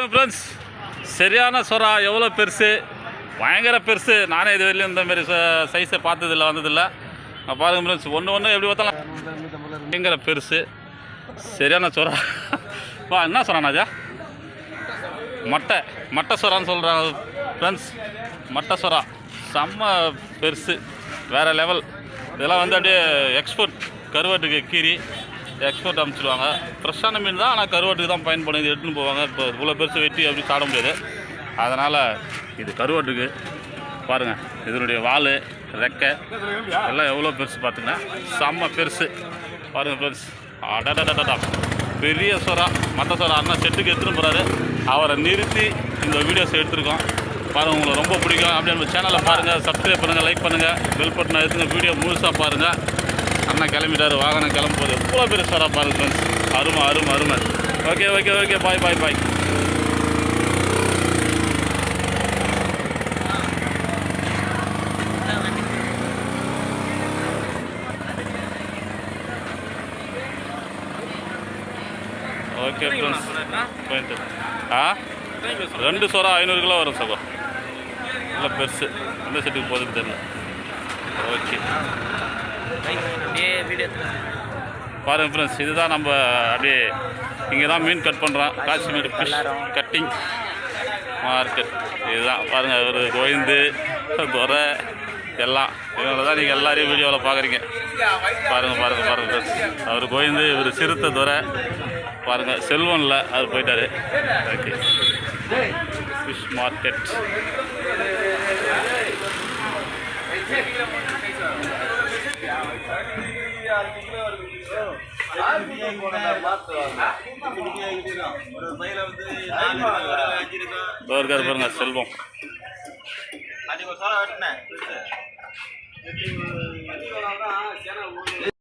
பாருங்கள் ஃப்ரெண்ட்ஸ், சரியான சொரா எவ்வளோ பெருசு, பயங்கர பெருசு. நானே இது வரையிலும் இந்த மாதிரி சைஸை பார்த்ததில்ல, வந்ததில்லை. பாருங்கள் ஃப்ரெண்ட்ஸ், ஒன்று எப்படி பார்த்தாலும் பயங்கர பெருசு, சரியான சொரா. வா, என்ன சொராண்ணா அது? மட்டை சொரான்னு சொல்கிறாங்க ஃப்ரெண்ட்ஸ். மட்டை சொரா செம்ம பெருசு, வேறு லெவல். இதெல்லாம் வந்து அப்படியே எக்ஸ்போர்ட், கருவாட்டுக்கு கீரி எக்ஸ்போர்ட் அனுப்பிச்சிடுவாங்க. ஃப்ரெஷ்ஷான மீன் தான், ஆனால் கருவாட்டுக்கு தான் பயன்படும். இது எடுத்துன்னு போவாங்க. இப்போ இவ்வளோ பெருசு வெட்டி அப்படி சாட முடியாது, அதனால் இது கருவாட்டுக்கு. பாருங்கள், இதனுடைய வால், ரெக்கை எல்லாம் எவ்வளோ பெருசு பார்த்துங்கன்னா, செம்ம பெருசு. பாருங்கள் ஃப்ரெண்ட்ஸ், அடடடடா பெரிய சொரா. மட்டை சொரா அண்ணா செட்டுக்கு எடுத்துகிட்டு போகிறாரு. அவரை நிறுத்தி இந்த வீடியோஸ் எடுத்துருக்கோம். பாருங்கள், உங்களுக்கு ரொம்ப பிடிக்கும். அப்படியே நம்ம சேனலை பாருங்கள், சப்ஸ்கிரைப் பண்ணுங்கள், லைக் பண்ணுங்கள், பெல் பட்டனை எடுத்துங்க. வீடியோ முழுசாக பாருங்கள். அண்ணா கிளம்பிட்டார், வாகனம் கிளம்பும்போது எவ்வளோ பெரிய சொரா பாருங்கள் ஃப்ரெண்ட்ஸ். அருமை. ஓகே, பாய். ஓகே ஃப்ரெண்ட்ஸ், போயிட்டு 2 சொரா 500 கிலோ வரும் சகோ. நல்லா பெருசு. எந்த செட்டுக்கு போகுதுன்னு தெரியல. ஓகே பாருங்கள் ஃப்ரெண்ட்ஸ், இதுதான் நம்ம அப்படியே இங்கே தான் மீன் கட் பண்ணுறோம். காஷ்மீர் ஃபிஷ் கட்டிங் மார்க்கெட் இதுதான். பாருங்கள், ஒரு கோயந்து துறை எல்லாம் இவங்கள தான் நீங்கள் எல்லாரையும் வீடியோவில் பார்க்குறீங்க. பாருங்கள் ஃப்ரெண்ட்ஸ், அவர் கோயந்து, இவர் சிறுத்தை துறை. பாருங்கள், செல்வனில் அவர் போயிட்டார். Okay, fish market. பாருங்க செல்வம்.